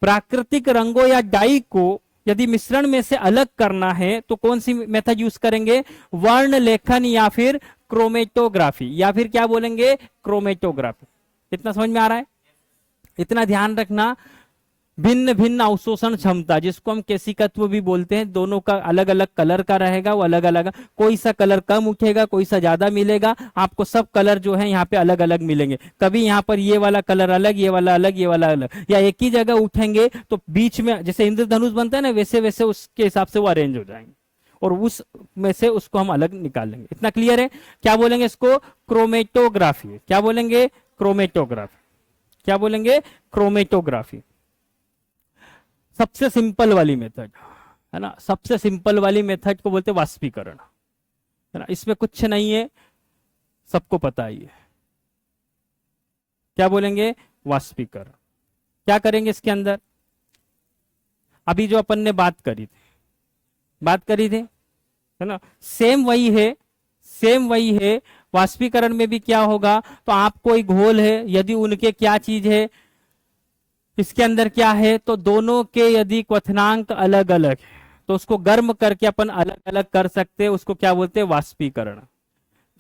प्राकृतिक रंगों या डाई को यदि मिश्रण में से अलग करना है तो कौन सी मेथड यूज करेंगे? वर्ण लेखन या फिर क्रोमेटोग्राफी, या फिर क्या बोलेंगे? क्रोमेटोग्राफी। इतना समझ में आ रहा है? इतना ध्यान रखना। भिन्न भिन्न अवशोषण क्षमता, जिसको हम केशिकत्व भी बोलते हैं, दोनों का अलग अलग कलर का रहेगा, वो अलग अलग, कोई सा कलर कम उठेगा, कोई सा ज्यादा मिलेगा। आपको सब कलर जो है यहाँ पे अलग अलग मिलेंगे। कभी यहाँ पर ये वाला कलर अलग, ये वाला अलग, ये वाला अलग, या एक ही जगह उठेंगे तो बीच में जैसे इंद्रधनुष बनता है ना, वैसे वैसे उसके हिसाब से वो अरेंज हो जाएंगे और उस में से उसको हम अलग निकाल लेंगे। इतना क्लियर है? क्या बोलेंगे इसको? क्रोमेटोग्राफी। क्या बोलेंगे? क्रोमेटोग्राफी। क्या बोलेंगे? क्रोमेटोग्राफी। सबसे सिंपल वाली मेथड, है ना? सबसे सिंपल वाली मेथड को बोलते हैं वाष्पीकरण, है ना? इसमें कुछ नहीं है, सबको पता ही है। क्या बोलेंगे? वाष्पीकरण। क्या करेंगे इसके अंदर? अभी जो अपन ने बात करी थी, है ना, सेम वही है, सेम वही है। वाष्पीकरण में भी क्या होगा, तो आप कोई घोल है, यदि उनके क्या चीज है, इसके अंदर क्या है, तो दोनों के यदि क्वथनांक अलग अलग है तो उसको गर्म करके अपन अलग अलग कर सकते हैं। उसको क्या बोलते हैं? वाष्पीकरण।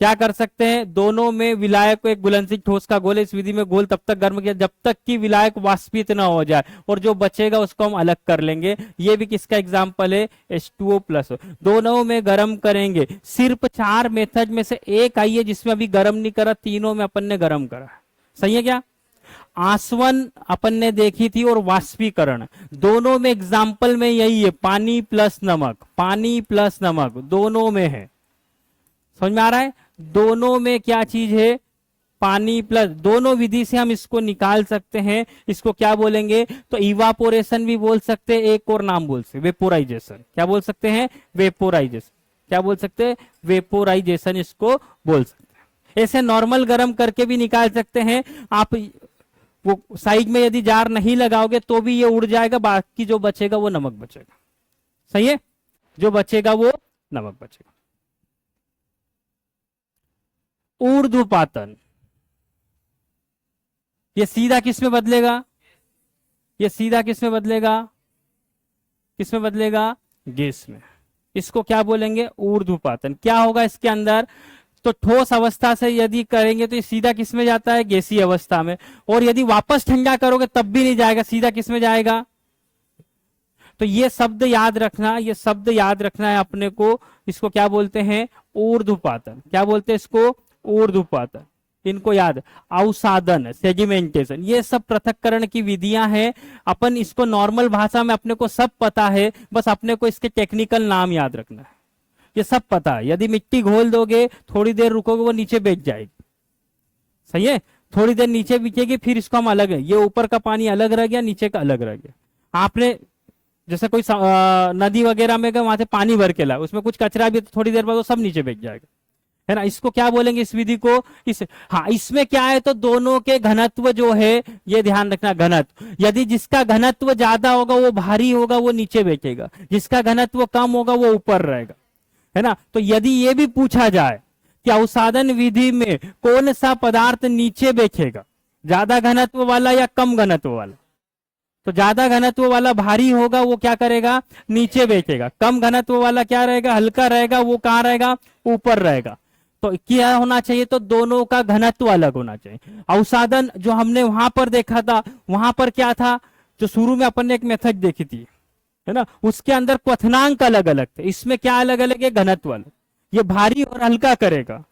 क्या कर सकते हैं? दोनों में विलायक को, एक घुलनशील ठोस का घोल, इस विधि में घोल तब तक गर्म किया जब तक कि विलायक वाष्पित ना हो जाए, और जो बचेगा उसको हम अलग कर लेंगे। ये भी किसका एग्जाम्पल है? H2O+। दोनों में गर्म करेंगे। सिर्फ 4 मेथड में से एक आई है जिसमें अभी गर्म नहीं करा, तीनों में अपन ने गर्म करा। सही है क्या? आसवन अपन ने देखी थी और वाष्पीकरण, दोनों में एग्जाम्पल में यही है, पानी प्लस नमक, पानी प्लस नमक दोनों में है। समझ में आ रहा है? दोनों में क्या चीज है? पानी प्लस। दोनों विधि से हम इसको निकाल सकते हैं। इसको क्या बोलेंगे? तो इवापोरेशन भी बोल सकते हैं, एक और नाम बोल सकते, वेपोराइजेशन। क्या बोल सकते हैं? वेपोराइजेशन। क्या बोल सकते हैं? वेपोराइजेशन इसको बोल सकते हैं। ऐसे नॉर्मल गर्म करके भी निकाल सकते हैं आप। वो साइड में यदि जार नहीं लगाओगे तो भी ये उड़ जाएगा, बाकी जो बचेगा वो नमक बचेगा। सही है? जो बचेगा वो नमक बचेगा। ऊर्ध्वपातन, ये सीधा किस में बदलेगा? ये सीधा किस में बदलेगा? किसमें बदलेगा? गैस में। इसको क्या बोलेंगे? ऊर्ध्वपातन। क्या होगा इसके अंदर? तो ठोस अवस्था से यदि करेंगे तो ये सीधा किसमें जाता है? गैसीय अवस्था में। और यदि वापस ठंडा करोगे तब भी नहीं जाएगा, सीधा किसमें जाएगा? तो ये शब्द याद रखना, ये शब्द याद रखना है अपने को। इसको क्या बोलते हैं? ऊर्ध्वपातन। क्या बोलते हैं इसको? ऊर्ध्वपातन। इनको याद। अवसादन, सेडिमेंटेशन, ये सब पृथक्करण की विधियां हैं। अपन इसको नॉर्मल भाषा में अपने को सब पता है, बस अपने को इसके टेक्निकल नाम याद रखना है। ये सब पता है। यदि मिट्टी घोल दोगे, थोड़ी देर रुकोगे, वो नीचे बैठ जाएगी। सही है? थोड़ी देर नीचे बिकेगी, फिर इसको हम अलग है, ये ऊपर का पानी अलग रह गया, नीचे का अलग रह गया। आपने जैसे कोई नदी वगैरह में गए, वहां से पानी भर के लाए, उसमें कुछ कचरा भी, तो थोड़ी देर बाद वो सब नीचे बैठ जाएगा, है ना? इसको क्या बोलेंगे इस विधि को? हाँ, इसमें क्या है, तो दोनों के घनत्व जो है, ये ध्यान रखना, घनत्व। यदि जिसका घनत्व ज्यादा होगा वो भारी होगा, वो नीचे बैठेगा, जिसका घनत्व कम होगा वो ऊपर रहेगा, है ना? तो यदि ये भी पूछा जाए कि अवसादन विधि में कौन सा पदार्थ नीचे बैठेगा, ज्यादा घनत्व वाला या कम घनत्व वाला, तो ज्यादा घनत्व वाला भारी होगा, वो क्या करेगा? नीचे बैठेगा। कम घनत्व वाला क्या रहेगा? हल्का रहेगा, वो कहाँ रहेगा? ऊपर रहेगा। तो क्या होना चाहिए? तो दोनों का घनत्व अलग होना चाहिए। अवसादन जो हमने वहां पर देखा था, वहां पर क्या था? जो शुरू में अपन ने एक मेथड देखी थी, है ना, उसके अंदर क्वथनांक अलग अलग थे। इसमें क्या अलग अलग है? घनत्व अलग। ये भारी और हल्का करेगा,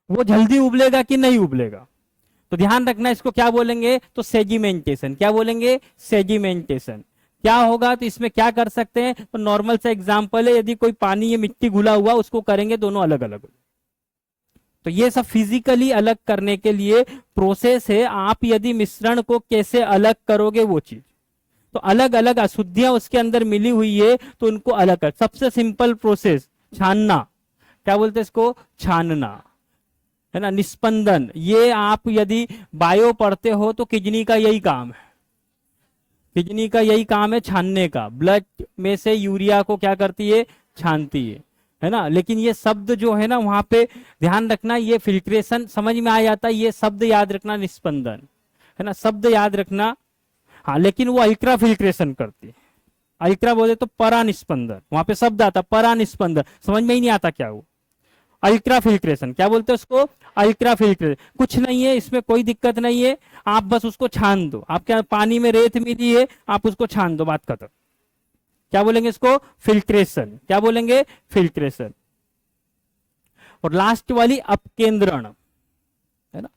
वो जल्दी उबलेगा कि नहीं उबलेगा। तो ध्यान रखना, इसको क्या बोलेंगे? तो सेडिमेंटेशन। क्या बोलेंगे? सेडिमेंटेशन। क्या होगा? तो इसमें क्या कर सकते हैं? तो नॉर्मल सा एग्जांपल है, यदि कोई पानी या मिट्टी घुला हुआ, उसको करेंगे, दोनों अलग अलग। तो ये सब फिजिकली अलग करने के लिए प्रोसेस है। आप यदि मिश्रण को कैसे अलग करोगे वो चीज, तो अलग अलग अशुद्धियां उसके अंदर मिली हुई है, तो उनको अलग कर। सबसे सिंपल प्रोसेस छानना। क्या बोलते हैं इसको? छानना, है ना? निस्पंदन, ये आप यदि बायो पढ़ते हो तो किडनी का यही काम है। किडनी का यही काम है, छानने का। ब्लड में से यूरिया को क्या करती है? छानती है ना? लेकिन ये शब्द जो है ना, वहां पे ध्यान रखना, ये फिल्ट्रेशन समझ में आ जाता है, ये शब्द याद रखना, निस्पंदन, है ना? शब्द याद रखना। हाँ, लेकिन वो अल्ट्रा फिल्ट्रेशन करती है। अल्ट्रा बोले तो परा निस्पंदन, वहां पे शब्द आता परा निस्पंदन, समझ में ही नहीं आता क्या वो। अल्ट्रा फिल्ट्रेशन क्या बोलते हैं उसको? Ultra filtration. कुछ नहीं है इसमें, कोई दिक्कत नहीं है, आप बस उसको छान दो। आपके पानी में रेत मिली है, आप उसको छान दो, बात खत्म। क्या बोलेंगे इसको? फिल्ट्रेशन। क्या बोलेंगे? फिल्ट्रेशन। और लास्ट वाली अपकेंद्रण, है ना?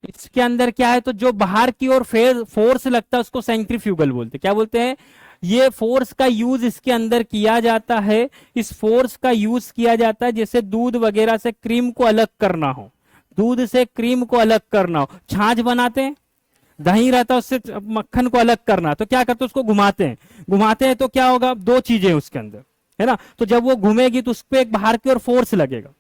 इसके अंदर क्या है? तो जो बाहर की ओर फोर्स लगता है उसको सेंट्रीफ्यूगल बोलते हैं। क्या बोलते हैं? ये फोर्स का यूज इसके अंदर किया जाता है। इस फोर्स का यूज किया जाता है जैसे दूध वगैरह से क्रीम को अलग करना हो, दूध से क्रीम को अलग करना हो। छाछ बनाते हैं, दही रहता है, उससे मक्खन को अलग करना, तो क्या करते हैं? उसको घुमाते हैं। घुमाते हैं तो क्या होगा? दो चीजें उसके अंदर, है ना? तो जब वो घूमेगी तो उस पर एक बाहर की ओर फोर्स लगेगा।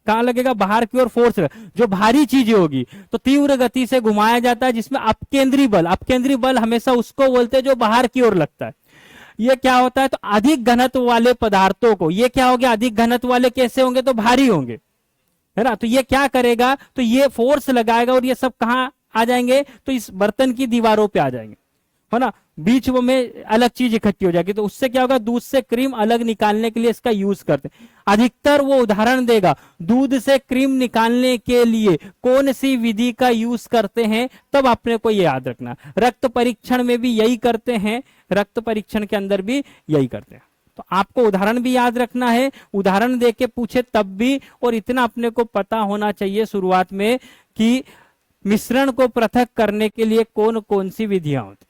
कहां लगेगा? बाहर की ओर फोर्स। जो भारी चीजें होगी तो तीव्र गति से घुमाया जाता है, जिसमें अपकेंद्री बल। अपकेंद्री बल हमेशा उसको बोलते हैं जो बाहर की ओर लगता है। ये क्या होता है? तो अधिक घनत्व वाले पदार्थों को, ये क्या हो गया? अधिक घनत्व वाले कैसे होंगे? तो भारी होंगे, है ना? तो ये क्या करेगा? तो ये फोर्स लगाएगा और ये सब कहां आ जाएंगे? तो इस बर्तन की दीवारों पे आ जाएंगे, है ना? बीच वो में अलग चीज इकट्ठी हो जाएगी, तो उससे क्या होगा? दूध से क्रीम अलग निकालने के लिए इसका यूज करते हैं। अधिकतर वो उदाहरण देगा, दूध से क्रीम निकालने के लिए कौन सी विधि का यूज करते हैं, तब आपने को ये याद रखना। रक्त परीक्षण में भी यही करते हैं, रक्त परीक्षण के अंदर भी यही करते हैं। तो आपको उदाहरण भी याद रखना है, उदाहरण देके पूछे तब भी। और इतना अपने को पता होना चाहिए शुरुआत में कि मिश्रण को पृथक करने के लिए कौन कौन सी विधियां होती,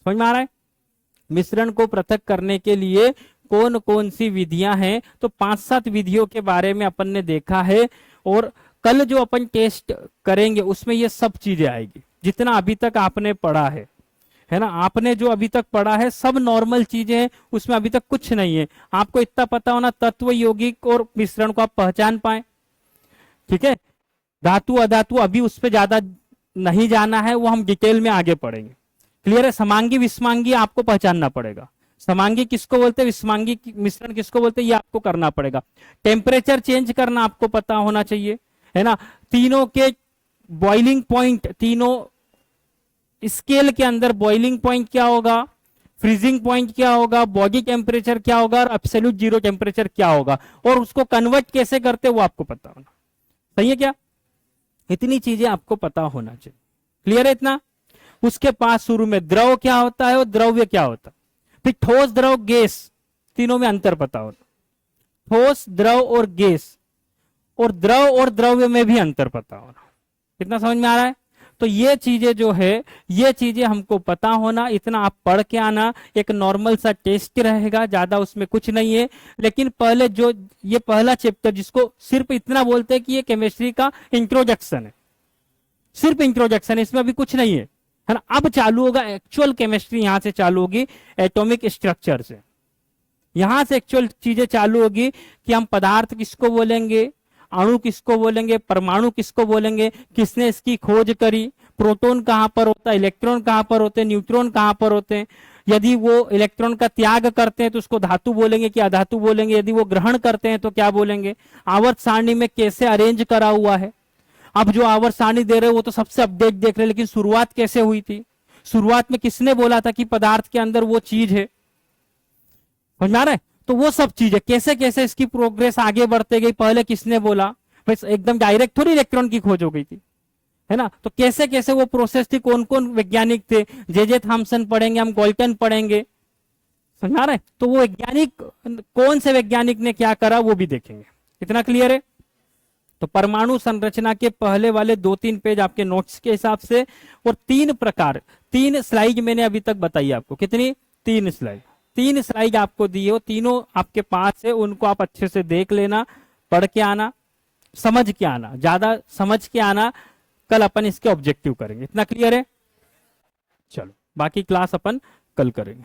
समझ में आ रहा है? मिश्रण को पृथक करने के लिए कौन कौन सी विधियां हैं, तो 5-7 विधियों के बारे में अपन ने देखा है। और कल जो अपन टेस्ट करेंगे उसमें ये सब चीजें आएगी, जितना अभी तक आपने पढ़ा है ना? आपने जो अभी तक पढ़ा है सब नॉर्मल चीजें हैं, उसमें अभी तक कुछ नहीं है। आपको इतना पता होना, तत्व, यौगिक और मिश्रण को आप पहचान पाए, ठीक है? धातु अधातु अभी उस पर ज्यादा नहीं जाना है, वो हम डिटेल में आगे पढ़ेंगे। क्लियर है? समांगी विस्मांगी आपको पहचानना पड़ेगा। समांगी किसको बोलते हैं, विस्मांगी मिश्रण किसको बोलते हैं, ये आपको करना पड़ेगा। टेम्परेचर चेंज करना आपको पता होना चाहिए, है ना? तीनों के बॉइलिंग पॉइंट, तीनों स्केल के अंदर बॉइलिंग पॉइंट क्या होगा, फ्रीजिंग पॉइंट क्या होगा, बॉडी टेम्परेचर क्या होगा और एब्सोल्यूट जीरो टेम्परेचर क्या होगा, और उसको कन्वर्ट कैसे करते वो आपको पता होना। सही है क्या? इतनी चीजें आपको पता होना चाहिए। क्लियर है इतना? उसके पास शुरू में द्रव क्या होता है और द्रव्य क्या होता है, फिर ठोस द्रव गैस, तीनों में अंतर पता होता, ठोस द्रव और गैस, और द्रव और द्रव्य में भी अंतर पता होना। कितना समझ में आ रहा है? तो ये चीजें जो है, ये चीजें हमको पता होना, इतना आप पढ़ के आना। एक नॉर्मल सा टेस्ट रहेगा, ज्यादा उसमें कुछ नहीं है। लेकिन पहले जो ये पहला चैप्टर, जिसको सिर्फ इतना बोलते हैं कि ये केमिस्ट्री का इंट्रोडक्शन है, सिर्फ इंट्रोडक्शन है, इसमें अभी कुछ नहीं है ना। अब चालू होगा एक्चुअल केमिस्ट्री, यहां से चालू होगी एटॉमिक स्ट्रक्चर से, यहां से एक्चुअल चीजें चालू होगी कि हम पदार्थ किसको बोलेंगे, अणु किसको बोलेंगे, परमाणु किसको बोलेंगे, किसने इसकी खोज करी, प्रोटॉन कहां पर होता है, इलेक्ट्रॉन कहां पर होते हैं, न्यूट्रॉन कहां पर होते हैं, यदि वो इलेक्ट्रॉन का त्याग करते हैं तो उसको धातु बोलेंगे कि अधातु बोलेंगे, यदि वो ग्रहण करते हैं तो क्या बोलेंगे, आवर्त सारणी में कैसे अरेंज करा हुआ है। अब जो आवर्त सारणी दे रहे हो वो तो सबसे अपडेट देख रहे हैं, लेकिन शुरुआत कैसे हुई थी, शुरुआत में किसने बोला था कि पदार्थ के अंदर वो चीज है, समझ में आ रहा है? तो वो सब चीजें कैसे कैसे इसकी प्रोग्रेस आगे बढ़ते गई, पहले किसने बोला, बस एकदम डायरेक्ट थोड़ी इलेक्ट्रॉन की खोज हो गई थी, है ना। तो कैसे कैसे वो प्रोसेस थी, कौन कौन वैज्ञानिक थे, जे थॉमसन पढ़ेंगे, हम गोल्टन पढ़ेंगे, समझ में आ रहा है? तो वो वैज्ञानिक, कौन से वैज्ञानिक ने क्या करा वो भी देखेंगे। इतना क्लियर है? तो परमाणु संरचना के पहले वाले 2-3 पेज आपके नोट्स के हिसाब से, और 3 प्रकार, 3 स्लाइड मैंने अभी तक बताई आपको। कितनी? 3 स्लाइड, 3 स्लाइड आपको दी हो, तीनों आपके पास है, उनको आप अच्छे से देख लेना, पढ़ के आना, समझ के आना, ज्यादा समझ के आना। कल अपन इसके ऑब्जेक्टिव करेंगे। इतना क्लियर है? चलो बाकी क्लास अपन कल करेंगे।